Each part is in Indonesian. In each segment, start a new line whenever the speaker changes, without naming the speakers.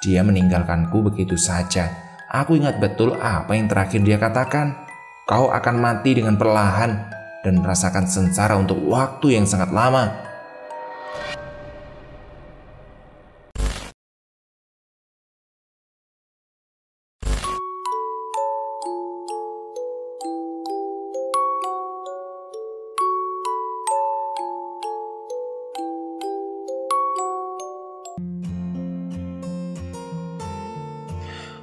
Dia meninggalkanku begitu saja. Aku ingat betul apa yang terakhir dia katakan. Kau akan mati dengan perlahan dan merasakan sengsara untuk waktu yang sangat lama.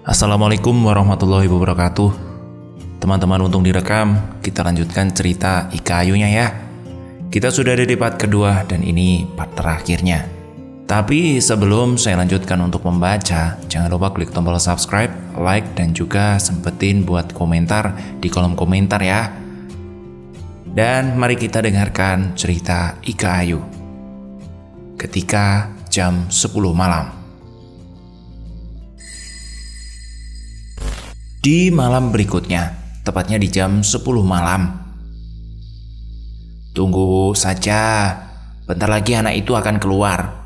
Assalamualaikum warahmatullahi wabarakatuh. Teman-teman, untung direkam. Kita lanjutkan cerita Ika Ayunya ya. Kita sudah ada di part kedua dan ini part terakhirnya. Tapi sebelum saya lanjutkan untuk membaca, jangan lupa klik tombol subscribe, like, dan juga sempetin buat komentar di kolom komentar ya. Dan mari kita dengarkan cerita Ika Ayu. Ketika jam 10 malam. Di malam berikutnya, tepatnya di jam 10 malam. Tunggu saja, bentar lagi anak itu akan keluar.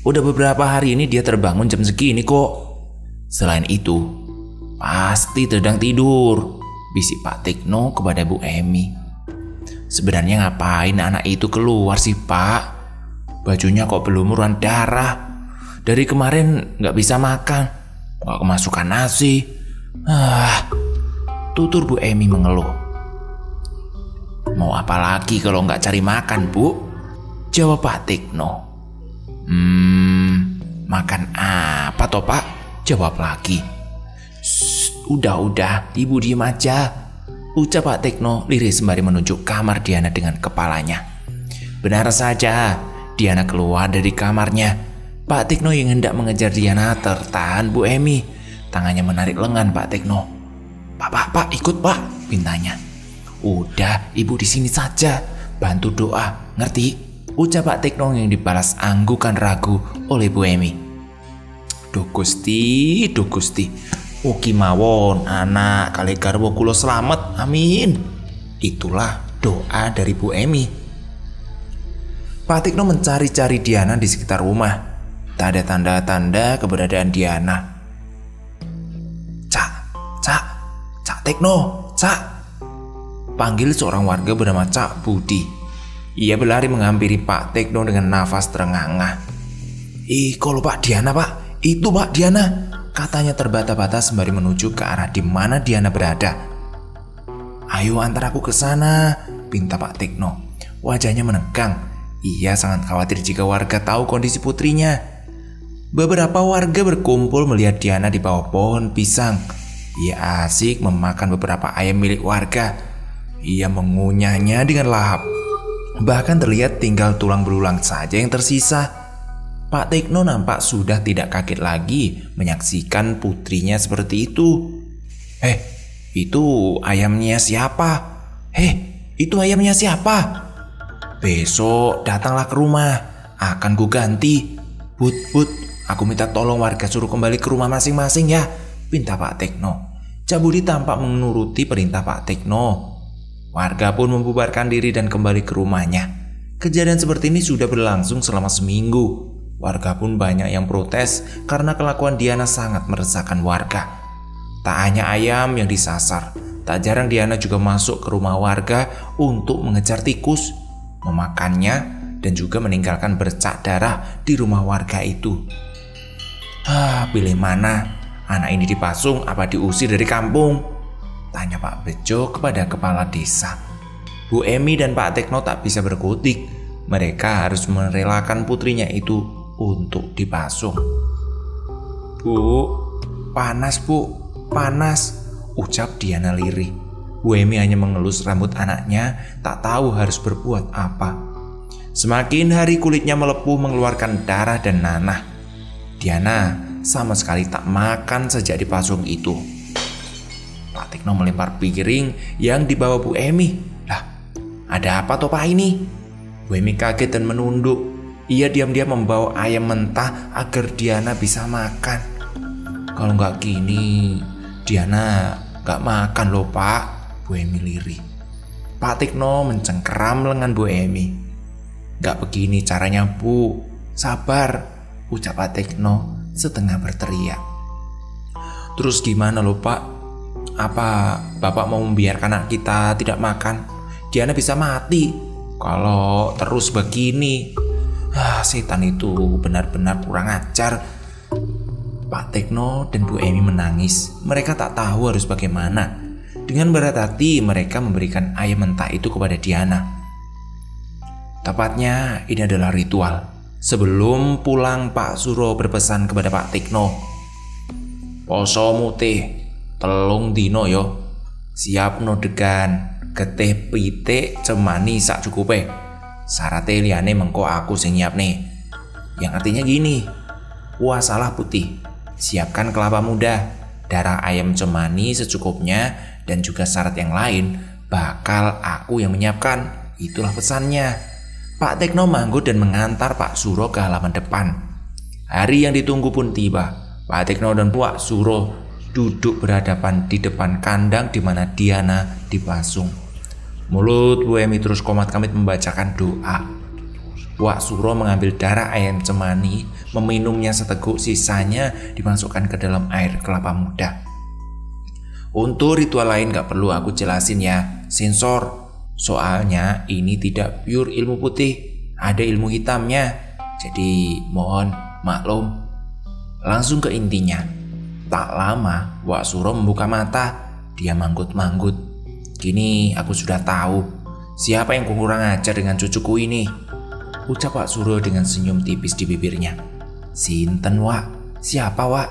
Udah beberapa hari ini dia terbangun jam segini kok. Selain itu, pasti sedang tidur, bisik Pak Tikno kepada Bu Emi. Sebenarnya ngapain anak itu keluar sih Pak? Bajunya kok berlumuran darah. Dari kemarin gak bisa makan, gak kemasukan nasi. Tutur Bu Emi mengeluh. Mau apa lagi kalau nggak cari makan, Bu? Jawab Pak Tikno. Makan apa toh Pak? Jawab lagi. Udah, Ibu diem aja, ucap Pak Tikno lirih sembari menunjuk kamar Diana dengan kepalanya. Benar saja, Diana keluar dari kamarnya. Pak Tikno yang hendak mengejar Diana tertahan Bu Emi. Tangannya menarik lengan Pak Tikno. Pak, ikut Pak, pintanya. Udah, Ibu di sini saja, bantu doa, ngerti? Ucap Pak Tikno yang dibalas anggukan ragu oleh Bu Emi. Duh Gusti, mugi mawon anak kali garwa kula slamet, amin. Itulah doa dari Bu Emi. Pak Tikno mencari-cari Diana di sekitar rumah. Tak ada tanda-tanda keberadaan Diana. Cak Tikno, Cak, panggil seorang warga bernama Cak Budi. Ia berlari menghampiri Pak Tikno dengan nafas terengah-engah. Kalau Pak Diana Pak, itu Pak Diana, katanya terbata-bata sembari menuju ke arah di mana Diana berada. Ayo antar aku ke sana, pinta Pak Tikno. Wajahnya menegang. Ia sangat khawatir jika warga tahu kondisi putrinya. Beberapa warga berkumpul melihat Diana di bawah pohon pisang. Ia asik memakan beberapa ayam milik warga. Ia mengunyahnya dengan lahap. Bahkan terlihat tinggal tulang belulang saja yang tersisa. Pak Tikno nampak sudah tidak kaget lagi menyaksikan putrinya seperti itu. Itu ayamnya siapa? Itu ayamnya siapa? Besok datanglah ke rumah, akan ku ganti. Bud, aku minta tolong warga suruh kembali ke rumah masing-masing ya, pinta Pak Tikno. Cak Budi tampak menuruti perintah Pak Tikno. Warga pun membubarkan diri dan kembali ke rumahnya. Kejadian seperti ini sudah berlangsung selama seminggu. Warga pun banyak yang protes karena kelakuan Diana sangat meresahkan warga. Tak hanya ayam yang disasar, tak jarang Diana juga masuk ke rumah warga untuk mengejar tikus, memakannya, dan juga meninggalkan bercak darah di rumah warga itu. Pilih mana? Anak ini dipasung apa diusir dari kampung? Tanya Pak Bejo kepada kepala desa. Bu Emi dan Pak Tikno tak bisa berkutik. Mereka harus merelakan putrinya itu untuk dipasung. Bu, panas, ucap Diana lirih. Bu Emi hanya mengelus rambut anaknya, tak tahu harus berbuat apa. Semakin hari kulitnya melepuh mengeluarkan darah dan nanah. Diana sama sekali tak makan sejak dipasung itu. Pak Tikno melempar piring yang dibawa Bu Emi. Lah, ada apa toh Pak ini? Bu Emi kaget dan menunduk. Ia diam-diam membawa ayam mentah agar Diana bisa makan. Kalau nggak gini, Diana nggak makan loh Pak, Bu Emi lirih. Pak Tikno mencengkeram lengan Bu Emi. Gak begini caranya Bu, sabar, ucap Pak Tikno setengah berteriak. "Terus gimana loh Pak? Apa Bapak mau membiarkan anak kita tidak makan? Diana bisa mati kalau terus begini." Setan itu benar-benar kurang ajar. Pak Tekno dan Bu Emi menangis. Mereka tak tahu harus bagaimana. Dengan berat hati mereka memberikan ayam mentah itu kepada Diana. Tepatnya ini adalah ritual. Sebelum pulang, Pak Suro berpesan kepada Pak Tekno, "Poso mutih telung dino yo, siap nodegan getih pitik cemani sak cukupe. Sarate liyane mengko aku sing nyiapne." Yang artinya gini, puasalah putih, siapkan kelapa muda, darah ayam cemani secukupnya, dan juga syarat yang lain bakal aku yang menyiapkan. Itulah pesannya. Pak Tekno manggut dan mengantar Pak Suro ke halaman depan. Hari yang ditunggu pun tiba. Pak Tekno dan Pak Suro duduk berhadapan di depan kandang di mana Diana dipasung. Mulut Bu Emi terus komat kamit membacakan doa. Pak Suro mengambil darah ayam cemani, meminumnya seteguk, sisanya dimasukkan ke dalam air kelapa muda. Untuk ritual lain gak perlu aku jelasin ya, sensor. Soalnya ini tidak pure ilmu putih, ada ilmu hitamnya. Jadi mohon maklum. Langsung ke intinya. Tak lama Wak Suro membuka mata. Dia manggut-manggut. "Kini aku sudah tahu siapa yang kurang ajar dengan cucuku ini," ucap Wak Suro dengan senyum tipis di bibirnya. "Sinten Wak? Siapa Wak?"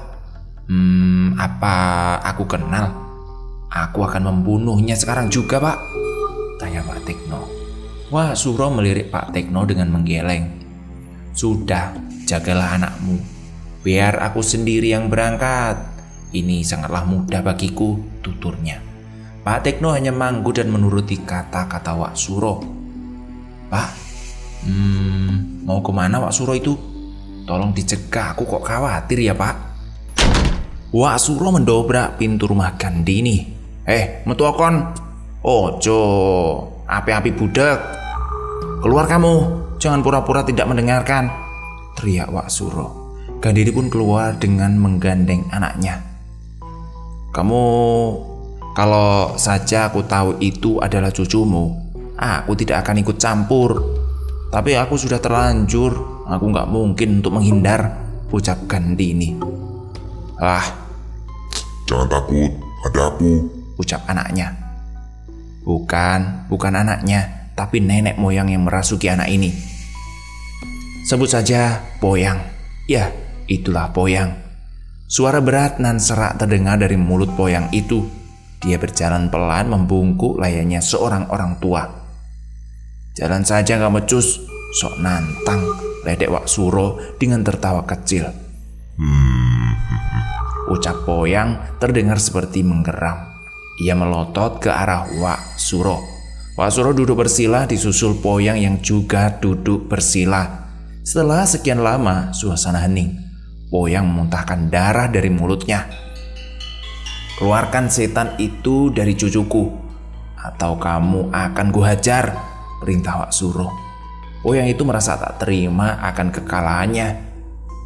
Apa aku kenal? Aku akan membunuhnya sekarang juga Pak," tanya Pak Tekno. Wak Suro melirik Pak Tekno dengan menggeleng. "Sudah, jagalah anakmu. Biar aku sendiri yang berangkat. Ini sangatlah mudah bagiku," tuturnya. Pak Tekno hanya manggut dan menuruti kata-kata Wak Suro. "Pak, mau kemana Wak Suro itu? Tolong dicegah, aku kok khawatir ya Pak." Wak Suro mendobrak pintu rumah Gandini. Metu kon. "Ojo, api-api budak. Keluar kamu, jangan pura-pura tidak mendengarkan," teriak Wak Suro. Gandini pun keluar dengan menggandeng anaknya. "Kamu, kalau saja aku tahu itu adalah cucumu, aku tidak akan ikut campur. Tapi aku sudah terlanjur, aku gak mungkin untuk menghindar," ucap Gandini.
"Jangan takut, ada aku,"
ucap anaknya. Bukan anaknya, tapi nenek moyang yang merasuki anak ini. Sebut saja Poyang. Ya, itulah Poyang. Suara berat nan serak terdengar dari mulut Poyang itu. Dia berjalan pelan membungkuk layaknya seorang orang tua. "Jalan saja gak mecus, sok nantang," ledek Wak Suro dengan tertawa kecil. Ucap Poyang terdengar seperti menggeram. Ia melotot ke arah Wak Suro. Wak Suro duduk bersila disusul Poyang yang juga duduk bersila. Setelah sekian lama suasana hening. Poyang memuntahkan darah dari mulutnya. "Keluarkan setan itu dari cucuku, atau kamu akan kuhajar," perintah Wak Suro. Poyang itu merasa tak terima akan kekalahannya.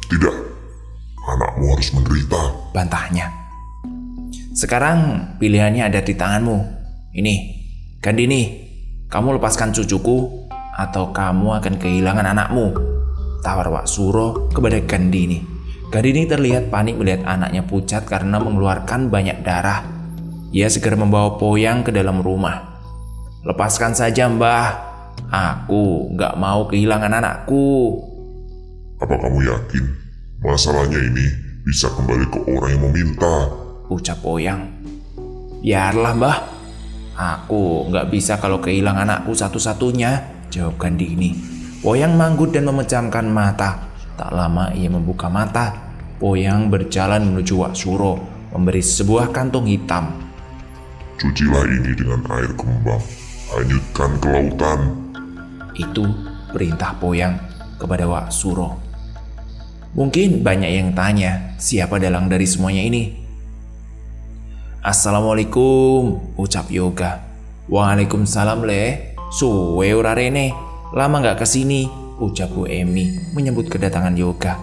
"Tidak, anakmu harus menderita,"
bantahnya. "Sekarang pilihannya ada di tanganmu. Ini, Gandini, kamu lepaskan cucuku atau kamu akan kehilangan anakmu," tawar Wak Suro kepada Gandini. Gandini terlihat panik melihat anaknya pucat karena mengeluarkan banyak darah. Ia segera membawa Poyang ke dalam rumah. "Lepaskan saja Mbah, aku gak mau kehilangan anakku."
"Apa kamu yakin masalahnya ini bisa kembali ke orang yang meminta?"
ucap Poyang. "Biarlah Mbah, aku gak bisa kalau kehilangan anakku satu-satunya," jawab Gandini. Poyang manggut dan memejamkan mata. Tak lama ia membuka mata. Poyang berjalan menuju Wak Suro, memberi sebuah kantong hitam.
"Cucilah ini dengan air kembang, hanyutkan ke lautan."
Itu perintah Poyang kepada Wak Suro. Mungkin banyak yang tanya, siapa dalang dari semuanya ini? "Assalamualaikum," ucap Yoga. "Waalaikumsalam Le, suwe ora rene, lama gak kesini," ucap Bu Emi menyebut kedatangan Yoga.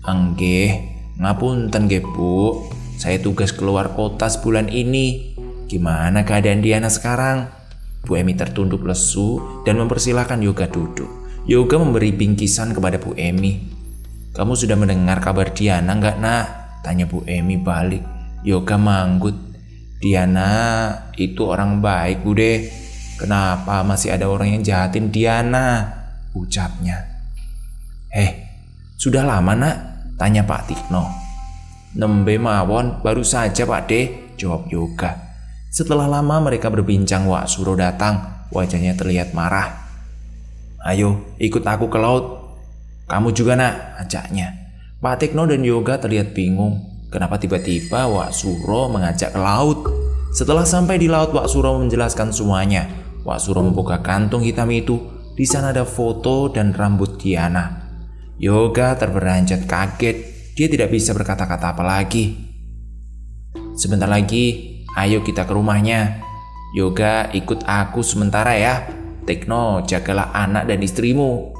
Anggih, ngapunten nggih Bu. Saya tugas keluar kota sebulan ini. Gimana keadaan Diana sekarang? Bu Emi tertunduk lesu dan mempersilahkan Yoga duduk. Yoga memberi bingkisan kepada Bu Emi. Kamu sudah mendengar kabar Diana nggak nak? Tanya Bu Emi balik. Yoga manggut. Diana itu orang baik Bude. Kenapa masih ada orang yang jahatin Diana? Ucapnya. Sudah lama nak? Tanya Pak Tikno. Nembe mawon, baru saja Pak De, jawab Yoga. Setelah lama mereka berbincang, Wak Suro datang. Wajahnya terlihat marah. Ayo ikut aku ke laut. Kamu juga nak, ajaknya. Pak Tikno dan Yoga terlihat bingung. Kenapa tiba-tiba Wak Suro mengajak ke laut? Setelah sampai di laut, Wak Suro menjelaskan semuanya. Wak Suro membuka kantung hitam itu. Di sana ada foto dan rambut Diana. Yoga terperanjat kaget. Dia tidak bisa berkata-kata apa lagi. Sebentar lagi, ayo kita ke rumahnya. Yoga ikut aku sementara ya. Tikno, jagalah anak dan istrimu.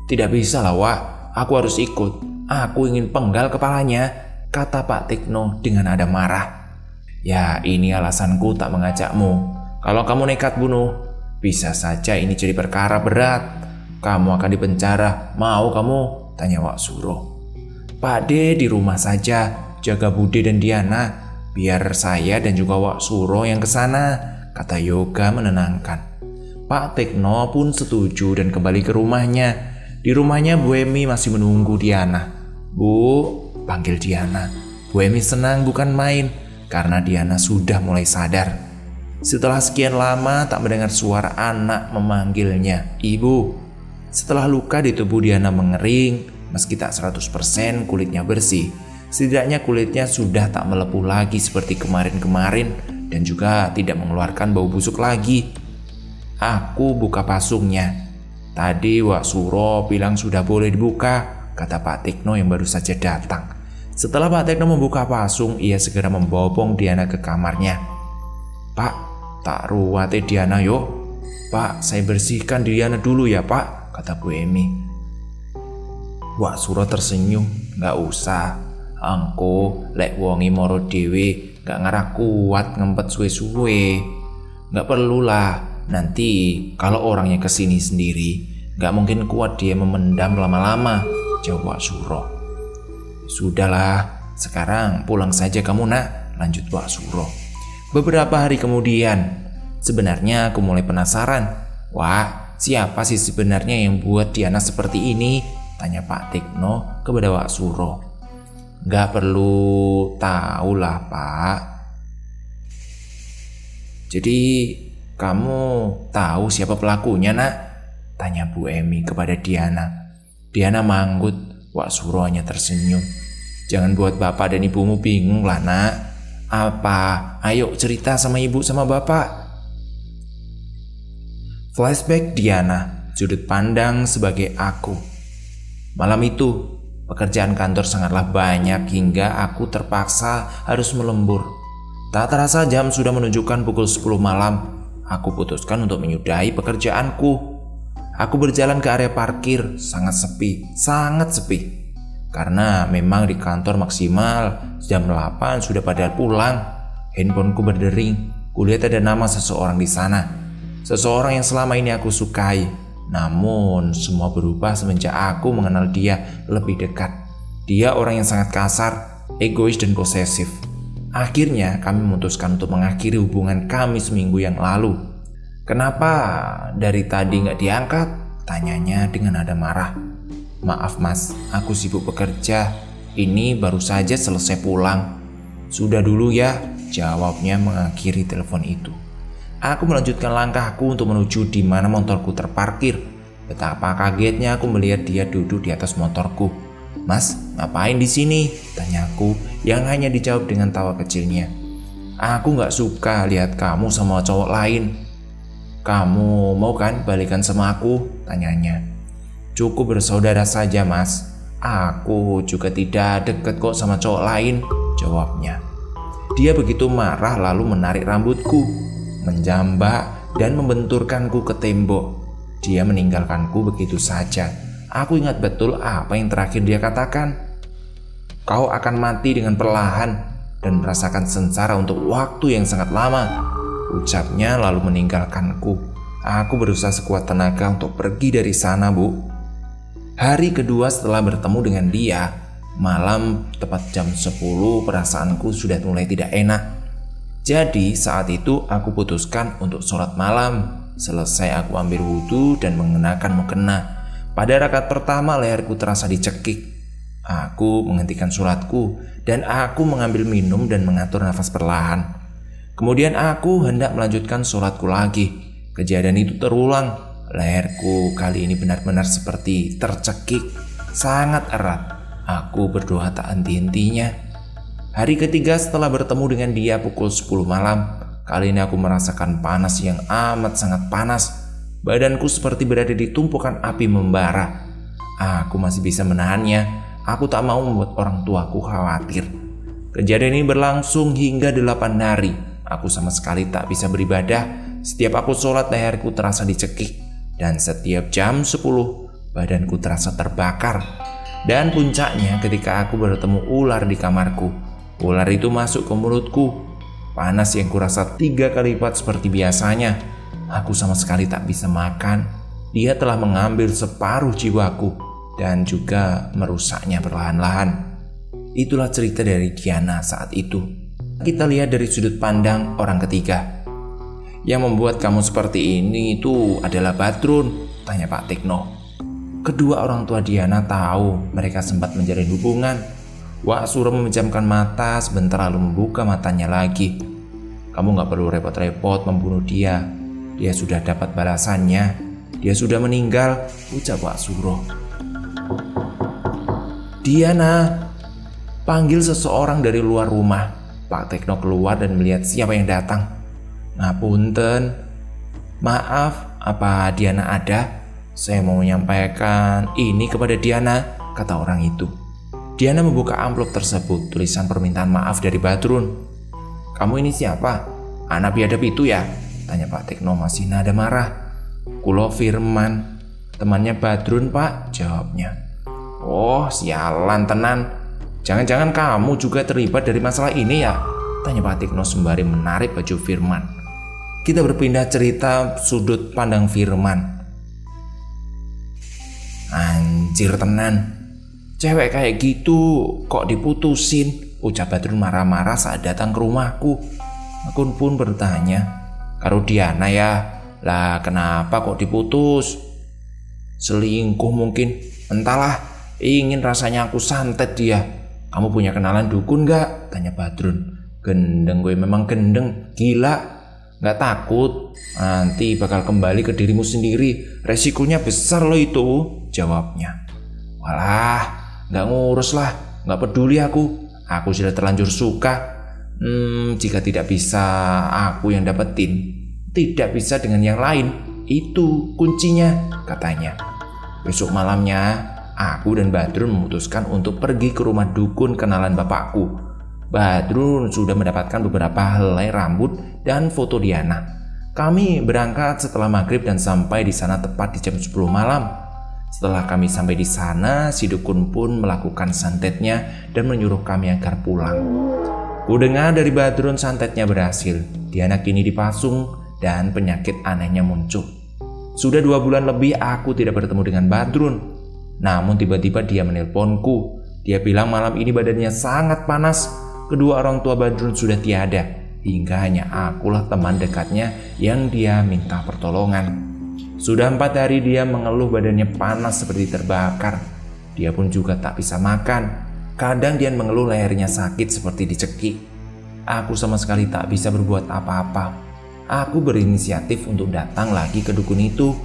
Tidak bisa lah Wak, aku harus ikut. Aku ingin penggal kepalanya, kata Pak Tikno dengan nada marah. Ya, ini alasanku tak mengajakmu. Kalau kamu nekat bunuh, bisa saja ini jadi perkara berat. Kamu akan dipenjara, mau kamu? Tanya Wak Suro. Pak De di rumah saja, jaga Bude dan Diana. Biar saya dan juga Wak Suro yang kesana, kata Yoga menenangkan. Pak Tikno pun setuju dan kembali ke rumahnya. Di rumahnya Bu Emi masih menunggu Diana. Bu, panggil Diana. Bu Emi senang bukan main, karena Diana sudah mulai sadar. Setelah sekian lama tak mendengar suara anak memanggilnya, Ibu. Setelah luka di tubuh Diana mengering, meski tak 100% kulitnya bersih, setidaknya kulitnya sudah tak melepuh lagi seperti kemarin-kemarin dan juga tidak mengeluarkan bau busuk lagi. Aku buka pasungnya. Tadi Wak Suro bilang sudah boleh dibuka, kata Pak Tikno yang baru saja datang. Setelah Pak Tikno membuka pasung, ia segera membopong Diana ke kamarnya. Pak, tak ruwate Diana yuk. Pak, saya bersihkan Diana dulu ya Pak, kata Bu Emi. Wak Suro tersenyum. Nggak usah. Angko lek wongi moro dewe nggak ngarah kuat ngempet suwe-suwe. Nggak perlulah. Nanti kalau orangnya kesini sendiri, nggak mungkin kuat dia memendam lama-lama, jawab Wak Suro. Sudahlah, sekarang pulang saja kamu nak, lanjut Wak Suro. Beberapa hari kemudian, sebenarnya aku mulai penasaran. Wah, siapa sih sebenarnya yang buat Diana seperti ini? Tanya Pak Tikno kepada Wak Suro. Nggak perlu tahu lah Pak. Jadi kamu tahu siapa pelakunya nak? Tanya Bu Emi kepada Diana. Diana manggut. Wak Suro hanya tersenyum. Jangan buat bapak dan ibumu bingung lah nak. Apa? Ayo cerita sama ibu sama bapak. Flashback Diana, sudut pandang sebagai aku. Malam itu, pekerjaan kantor sangatlah banyak hingga aku terpaksa harus melembur. Tak terasa jam sudah menunjukkan pukul 10 malam. Aku putuskan untuk menyudahi pekerjaanku. Aku berjalan ke area parkir, sangat sepi. Karena memang di kantor maksimal jam 8 sudah pada pulang. Handphoneku berdering. Kulihat ada nama seseorang di sana. Seseorang yang selama ini aku sukai. Namun semua berubah semenjak aku mengenal dia lebih dekat. Dia orang yang sangat kasar, egois dan posesif. Akhirnya kami memutuskan untuk mengakhiri hubungan kami seminggu yang lalu. Kenapa dari tadi gak diangkat? Tanyanya dengan nada marah. Maaf mas, aku sibuk bekerja. Ini baru saja selesai pulang. Sudah dulu ya, jawabnya mengakhiri telepon itu. Aku melanjutkan langkahku untuk menuju di mana motorku terparkir. Betapa kagetnya aku melihat dia duduk di atas motorku. Mas, ngapain di sini? Tanyaku yang hanya dijawab dengan tawa kecilnya. Aku gak suka lihat kamu sama cowok lain. Kamu mau kan balikan sama aku? Tanyanya. Cukup bersaudara saja mas. Aku juga tidak deket kok sama cowok lain, jawabnya. Dia begitu marah lalu menarik rambutku, menjambak dan membenturkanku ke tembok. Dia meninggalkanku begitu saja. Aku ingat betul apa yang terakhir dia katakan. Kau akan mati dengan perlahan dan merasakan sengsara untuk waktu yang sangat lama, ucapnya lalu meninggalkanku. Aku berusaha sekuat tenaga untuk pergi dari sana, Bu. Hari kedua setelah bertemu dengan dia, malam tepat jam 10, perasaanku sudah mulai tidak enak. Jadi saat itu aku putuskan untuk sholat malam. Selesai aku ambil wudhu dan mengenakan mukena. Pada rakaat pertama leherku terasa dicekik. Aku menghentikan sholatku dan aku mengambil minum dan mengatur nafas perlahan. Kemudian aku hendak melanjutkan sholatku lagi. Kejadian itu terulang. Leherku kali ini benar-benar seperti tercekik, sangat erat. Aku berdoa tak henti-hentinya. Hari ketiga setelah bertemu dengan dia pukul 10 malam, kali ini aku merasakan panas yang amat sangat panas. Badanku seperti berada di tumpukan api membara. Aku masih bisa menahannya. Aku tak mau membuat orang tuaku khawatir. Kejadian ini berlangsung hingga 8 hari. Aku sama sekali tak bisa beribadah. Setiap aku sholat leherku terasa dicekik. Dan setiap jam 10 badanku terasa terbakar. Dan puncaknya ketika aku bertemu ular di kamarku. Ular itu masuk ke mulutku. Panas yang kurasa 3 kali lipat seperti biasanya. Aku sama sekali tak bisa makan. Dia telah mengambil separuh jiwaku dan juga merusaknya perlahan-lahan. Itulah cerita dari Diana saat itu. Kita lihat dari sudut pandang orang ketiga. Yang membuat kamu seperti ini itu adalah Badrun, tanya Pak Tekno. Kedua orang tua Diana tahu mereka sempat menjalin hubungan. Wak Suro memejamkan mata sebentar lalu membuka matanya lagi. Kamu gak perlu repot-repot membunuh dia. Dia sudah dapat balasannya. Dia sudah meninggal, ucap Wak Suro. Diana, panggil seseorang dari luar rumah. Pak Tekno keluar dan melihat siapa yang datang. Ngapunten, maaf, apa Diana ada? Saya mau menyampaikan ini kepada Diana, kata orang itu. Diana membuka amplop tersebut, tulisan permintaan maaf dari Badrun. Kamu ini siapa? Anak biadab itu ya? Tanya Pak Tekno masih nada marah. Kulo Firman, temannya Badrun Pak, jawabnya. Oh sialan tenan. Jangan-jangan kamu juga terlibat dari masalah ini ya? Tanya Pak Tekno sembari menarik baju Firman. Kita berpindah cerita sudut pandang Firman. Anjir tenan. Cewek kayak gitu kok diputusin, ucap Badrun marah-marah saat datang ke rumahku. Aku pun bertanya, karo Diana ya? Lah kenapa kok diputus? Selingkuh mungkin, entahlah, ingin rasanya aku santet dia. Kamu punya kenalan dukun gak? Tanya Badrun. Gendeng gue memang gendeng, gila. Gak takut, nanti bakal kembali ke dirimu sendiri. Resikonya besar loh itu, jawabnya. Walah, gak ngurus lah, gak peduli aku. Aku sudah terlanjur suka. Jika tidak bisa aku yang dapetin, tidak bisa dengan yang lain. Itu kuncinya, katanya. Besok malamnya, aku dan Badrun memutuskan untuk pergi ke rumah dukun kenalan bapakku. Badrun sudah mendapatkan beberapa helai rambut dan foto Diana. Kami berangkat setelah maghrib dan sampai di sana tepat di jam 10 malam. Setelah kami sampai di sana, si dukun pun melakukan santetnya dan menyuruh kami agar pulang. Kudengar dari Badrun santetnya berhasil. Diana kini dipasung dan penyakit anehnya muncul. Sudah 2 bulan lebih aku tidak bertemu dengan Badrun. Namun tiba-tiba dia menelponku. Dia bilang malam ini badannya sangat panas. Kedua orang tua Badrun sudah tiada. Hingga hanya akulah teman dekatnya yang dia minta pertolongan. Sudah 4 hari dia mengeluh badannya panas seperti terbakar. Dia pun juga tak bisa makan. Kadang dia mengeluh lehernya sakit seperti dicekik. Aku sama sekali tak bisa berbuat apa-apa. Aku berinisiatif untuk datang lagi ke dukun itu.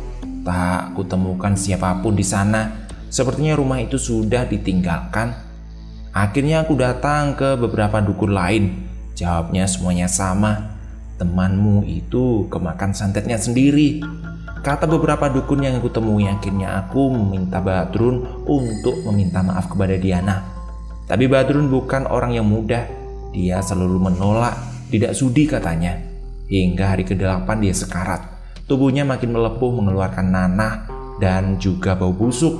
Tak kutemukan siapapun di sana. Sepertinya rumah itu sudah ditinggalkan. Akhirnya aku datang ke beberapa dukun lain. Jawabnya semuanya sama. Temanmu itu kemakan santetnya sendiri, kata beberapa dukun yang aku temui. Akhirnya aku meminta Badrun untuk meminta maaf kepada Diana. Tapi Badrun bukan orang yang mudah. Dia selalu menolak, tidak sudi katanya. Hingga hari ke-8 dia sekarat. Tubuhnya makin melepuh mengeluarkan nanah dan juga bau busuk.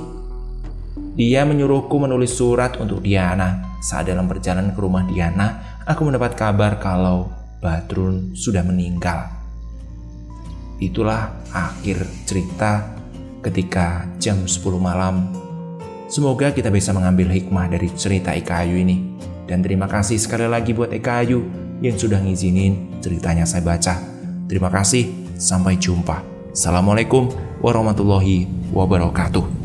Dia menyuruhku menulis surat untuk Diana. saat dalam perjalanan ke rumah Diana, aku mendapat kabar kalau Badrun sudah meninggal. Itulah akhir cerita ketika jam 10 malam. Semoga kita bisa mengambil hikmah dari cerita Eka Ayu ini. Dan terima kasih sekali lagi buat Eka Ayu yang sudah ngizinin ceritanya saya baca. Terima kasih, sampai jumpa. Assalamualaikum warahmatullahi wabarakatuh.